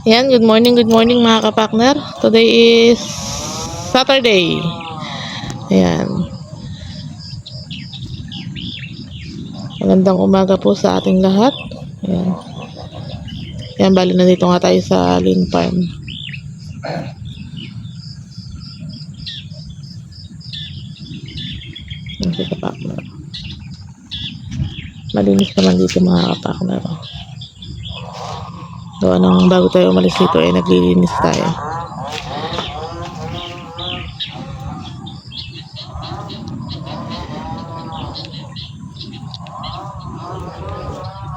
Yan, good morning mga kapakner. Today is Saturday. Ayan. Magandang umaga po sa ating lahat. Ayan. Ayan, bali na dito nga tayo sa Lynn Farm. Ayan si kapakner. Malinis naman dito mga kapakner. So, anong bago tayo umalis dito ay naglilinis tayo.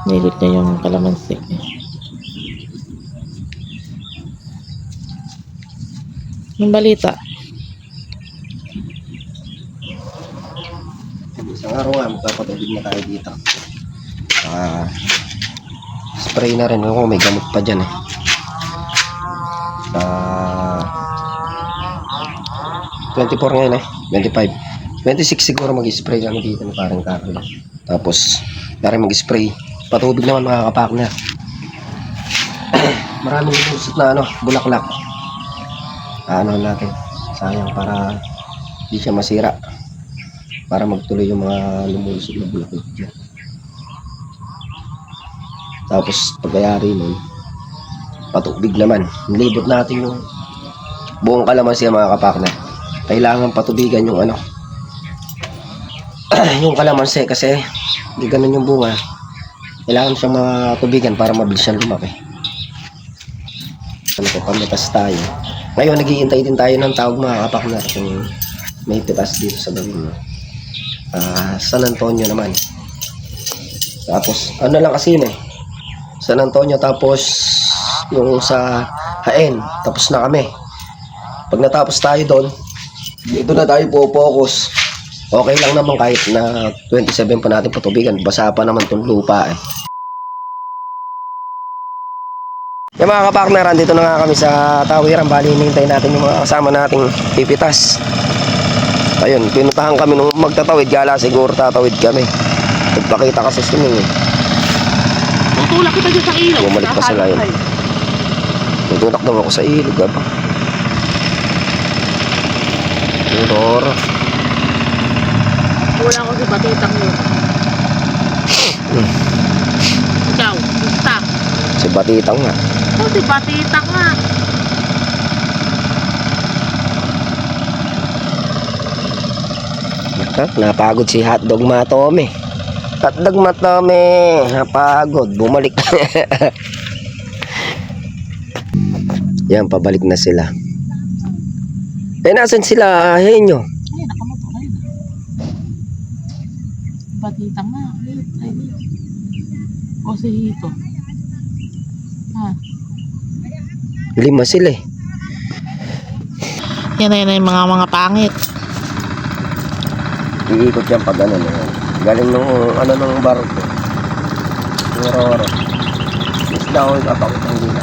Nilit niya yung kalamansi. Yung balita. Isang araw nga, magpapatubig na tayo dito. Spray na rin ako, may gamot pa dyan eh. 24 ngayon eh, 25. 26 siguro mag-spray kami dito ng parang Carlo. Tapos, dari mag-spray. Patubig naman mga kapakner. Maraming lumusot na bulaklak. Natin, sayang para hindi siya masira. Para magtuloy yung mga lumulusot na bulaklak dyan. Tapos pagkayari nun, patubig naman. Nilibot natin yung buong kalamansi mga kapakner. Kailangan patubigan yung yung kalamansi kasi hindi ganun yung bunga. Kailangan siyang matubigan para mabilis siyang lumaki. Pamitas tayo. Ngayon naghihintay din tayo ng tawag mga kapakner kung may pitas dito sa gawin. San Antonio naman. Tapos lang kasi yun San Antonio, tapos yung sa Haen, tapos na kami. Pag natapos tayo doon, dito na tayo po-focus. Okay lang naman kahit na 27 pa natin patubigan, basa pa naman itong lupa Yung mga kapakner, dito na nga kami sa Tawiran. Bali, hinihintay natin yung mga kasama nating pipitas. Ayun, pinuntahan kami nung magtatawid. Gala siguro tatawid kami. Nagpakita kasi swimming Tutulak kita dyan sa ilog. Bumalik pa sila yun. Nagtulak daw ako sa ilog. Tudor. Wala ko si batitang yun. Ikaw, gusta. Si Batitang nga. Si batitang nga. Napagod si Hotdog Matome. Hotdog Matome, napagod. Bumalik. Yan, pabalik na sila. Nasan sila? Ahin nyo. Ay, nakamotor. Ayun. Batitang nga. Ayun. O si Hito. Lima sila Yan na yung mga pangit. Iikot yan pag galing nung ng barko. Oro. Isda ko ipapakot ang dila.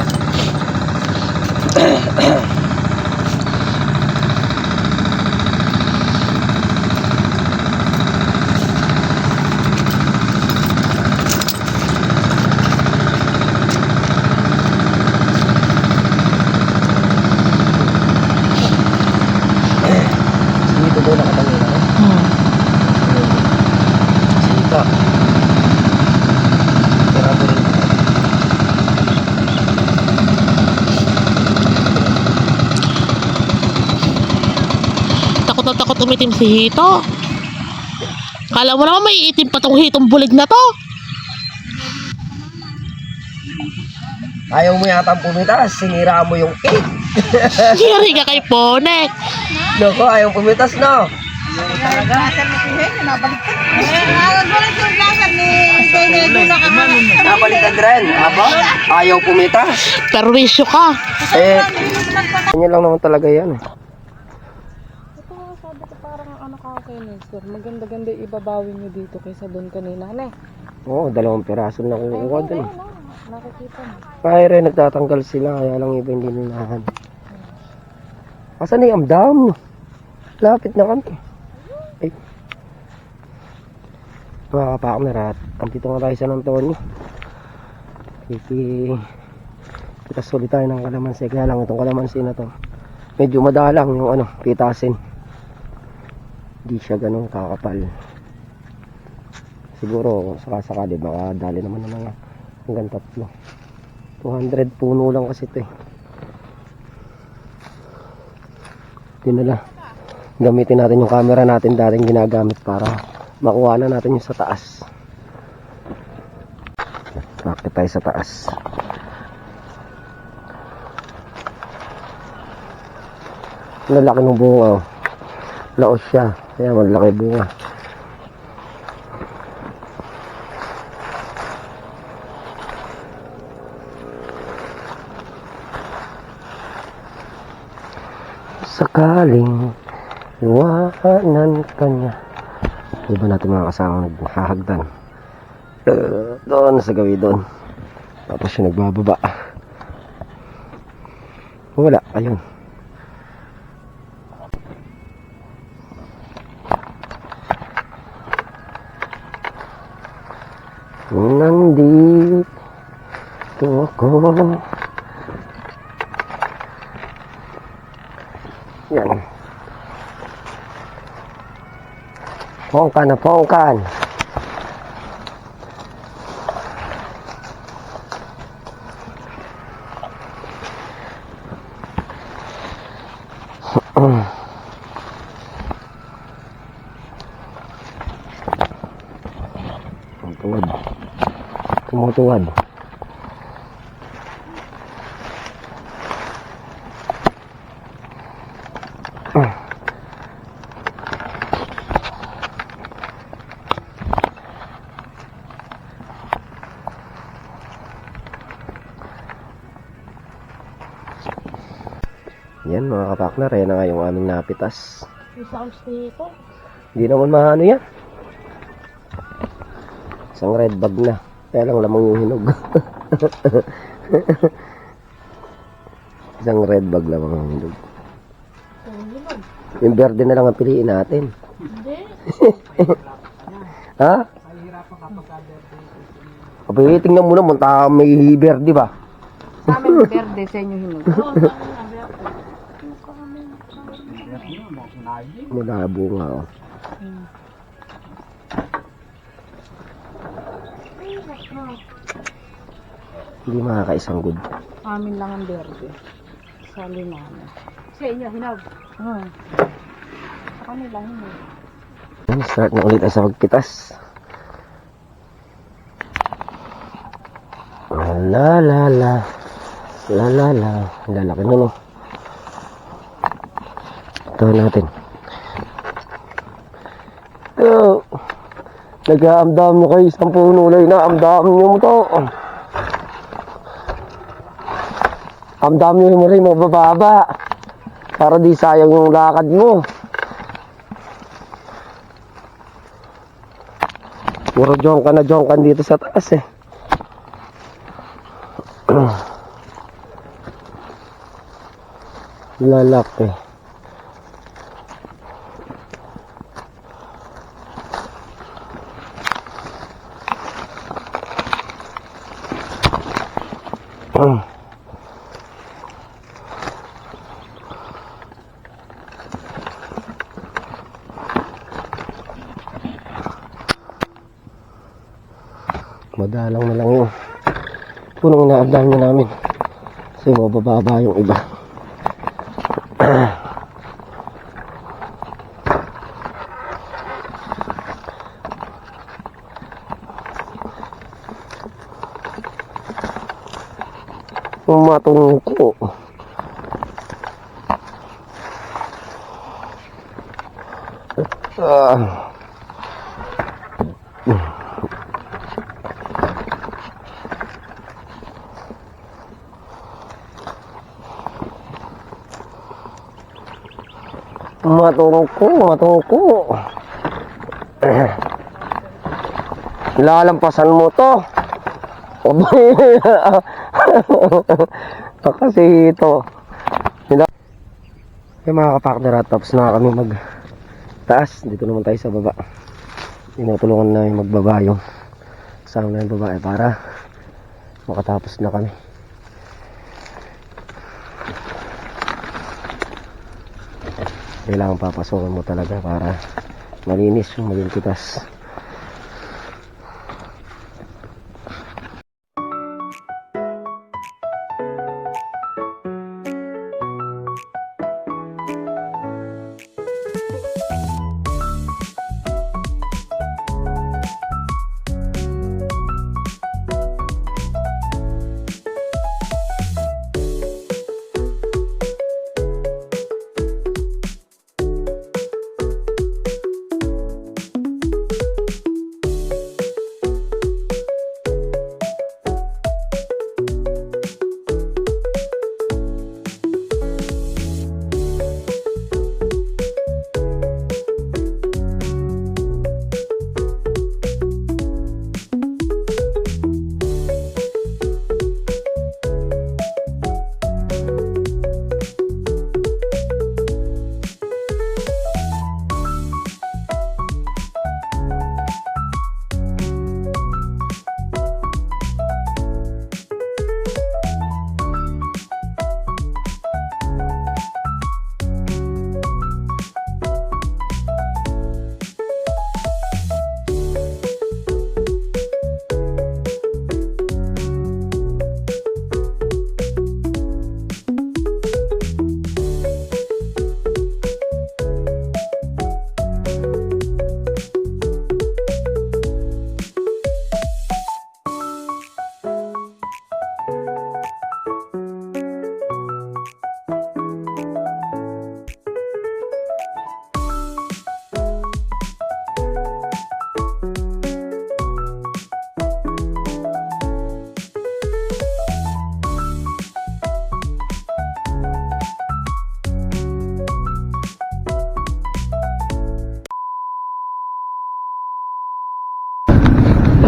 Dito doon nakatangin ako. Sika. Takot na takot umitim si Hito. Kala mo naman may itim pa tong hitong bulig na to. Ayaw mo yata pumitas, sinira mo yung cake. Giri ka kay Ponek. Loko, ayaw pumitas, no? Napalitan rin, aba? Ayaw pumitas. Perwisyo ka. Ganyan lang naman talaga yan. Ito nga sabi ko parang ka kay Nestor. Maganda-ganda ibabawi nyo dito kaysa doon kanina. Oo, 2 piraso na kukuha doon. Nakikita mo. Kaya rin, nagtatanggal sila, kaya lang iba hindi ninahan. Asan na yung amdam? Lapit na kami. Ay. Mga kapakmer, at dito nga tayo sa San Antonio. Pitas ulit tayo ng kalamansi. Kaya lang itong kalamansi na to, medyo madalang yung pitasin. Hindi siya ganun kakapal. Siguro sakasakali baka dali naman ng mga hanggang 3. 200 puno lang kasi ito eh. Dinala. Gamitin natin yung camera natin dating ginagamit para makuha na natin yung sa taas. Bakit tayo sa taas? Lalaki ng bunga, oh. Laos siya, kaya malaki bunga. Sakaling iwanan ka niya. Iba natin mga kasama naghahagdan. Doon sa gawi doon. Tapos siya nagbababa. Wala, ayun. Nandito ako. Yan. Pongkan na pongkan. Tumutuwad. Tumutuwad. Yan mga kapaknar, yan na nga yung aming napitas. Yung sounds nito. Hindi naman maano yan. Isang red bag na. Kaya lang lamang yung hinog. Isang red bag lamang yung hinog. Yung verde na lang ang piliin natin. Hindi. Ha? Abay, tingnan mo na, munta may verde ba? Sa amin berde, sa inyo hinog. Malabo nga, oh. Hindi makakaisang good. Amin lang ang berde. Sa linana. Sa inyo hinog. Sa kanila hinog. Yan, start na ulit sa pagpitas. La la la. La la la. Lalaki na, no? Ito natin. Ito. Nag-aamdam nyo kayo isang puno lang na. Amdam nyo mo to. Amdam nyo mo rin mabababa. Para di sayang yung lakad mo. Puro jongkan dito sa taas eh. Lalaki. Madalang na lang yung punong inaabdan nyo namin. Kasi mabababa yung iba. Matungko. Matungko. Lalampasan mo to. Kasi ito. Yung mga kapakner, tapos na kami mag-taas. Dito naman tayo sa baba. Tinutulungan na yung magbaba yung kasama na yung babae para makatapos na kami. kailangan papasokan mo talaga para malinis yung maging pitas.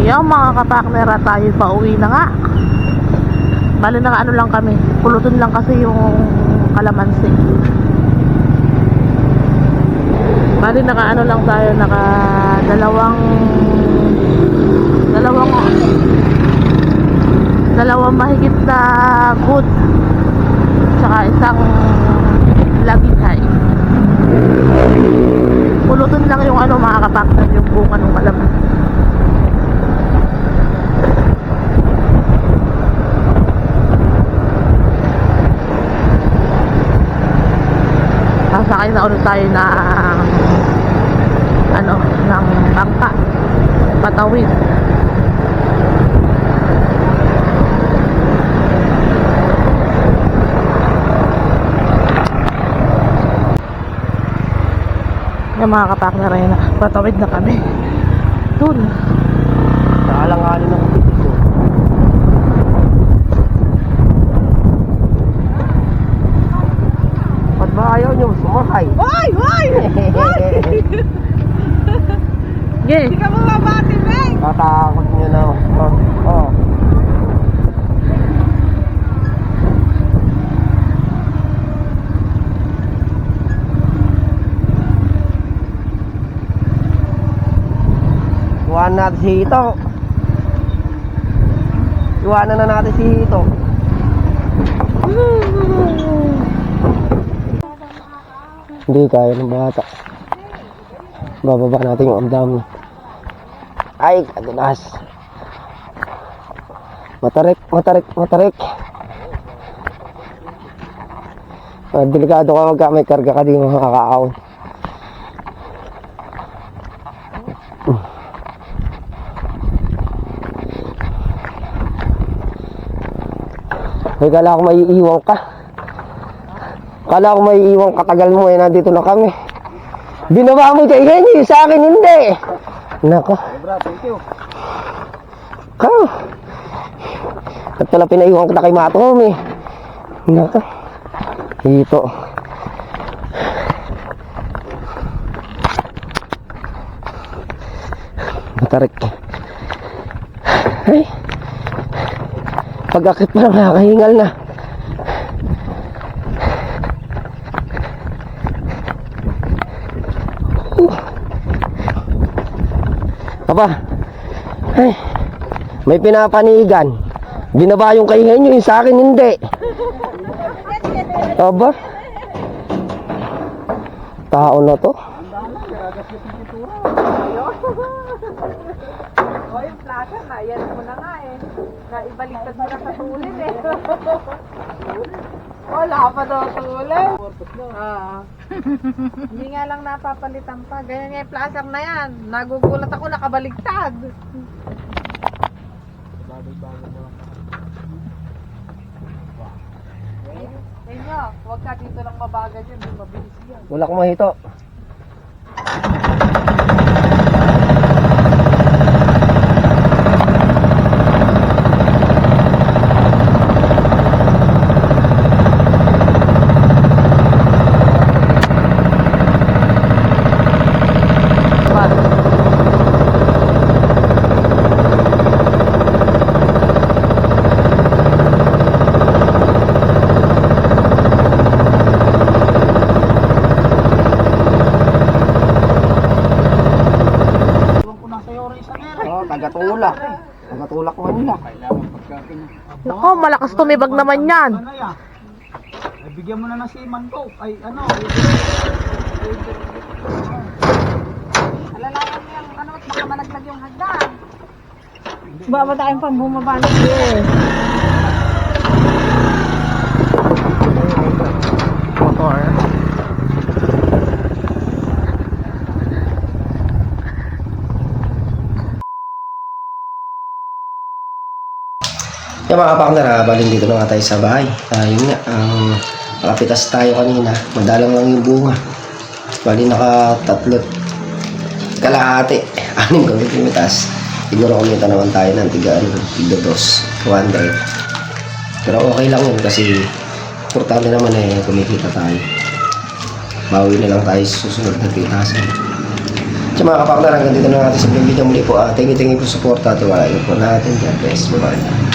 Yung mga kapaknera, tayo pauwi na nga. Bali na ano lang kami, pulutin lang kasi yung kalamansi. Bali naka ano lang tayo, naka dalawang mahigit na good, tsaka isang labihay. Pulutin lang yung ano mga kapakner, yung bunga ng kalamansi. Sasakay na ulit tayo na ano, ng bangka patawid. Yung mga kapakner ay na patawid na kami dun. Naalanganin ako dito. Ba't ba ayaw nyo sumakay? Hoy! Hoy! Yeah. Hindi ka bumabati, Beng! Tatakot nyo na. Oh. Iwanan natin si Hito. Iwanan na natin si Hito. Hindi kaya ng bata. Bababa natin yung amdam. Ay, kadulas. Matarik. Delikado ka magka may karga ka, di mo makakaawon. Ay, kala ko may iiwang ka. Kala ko may iiwang katagal mo, eh, nandito na kami. Binaba mo kay Henry, sa akin hindi. Nako. Thank you. At pala pinaiwan kita kay Matomi. Nako. Dito. Matarik. Ay. Pag-akit pa lang nakakahingal na. Aba. Ay. May pinapanigan. Binaba yung kay Henyo, yung sa akin hindi. Aba. Tao na to. O, yung plaza na, yan mo na nga eh. Naibaliktad mo na sa tulid eh. Wala pa daw tulid. Hindi nga lang napapalitan pa. Ganyan nga yung plaza na yan. Nagugulat ako, nakabaliktad. Inyo, huwag ka dito lang mabagal yan, di mabilis yan. Wala kong mahito. Oh, tagatulak. Tagatulak mo nila. Nako, malakas tumibag naman yan. Ay, bigyan mo na ng seaman ko. Ay, ano? Alalayan mo yung ano, baka malaglag yung hagdan. Ba tayong pang bumabalik eh. Motor. Yung mga kapakner, baling dito na nga tayo sa bahay. Yun nga, nakapitas tayo kanina. Madalang lang yung bunga. Bali naka-3 kalahati. 6 gawin pimitas. Siguro kumita naman tayo ng tiga 200. Pero okay lang yun kasi importante naman kumikita tayo. Bawi na lang tayo sa susunod na pitasan. So mga kapakner, hanggang dito na natin sa video muli po. Thank you po sa support at wala po natin. God bless. Bye-bye.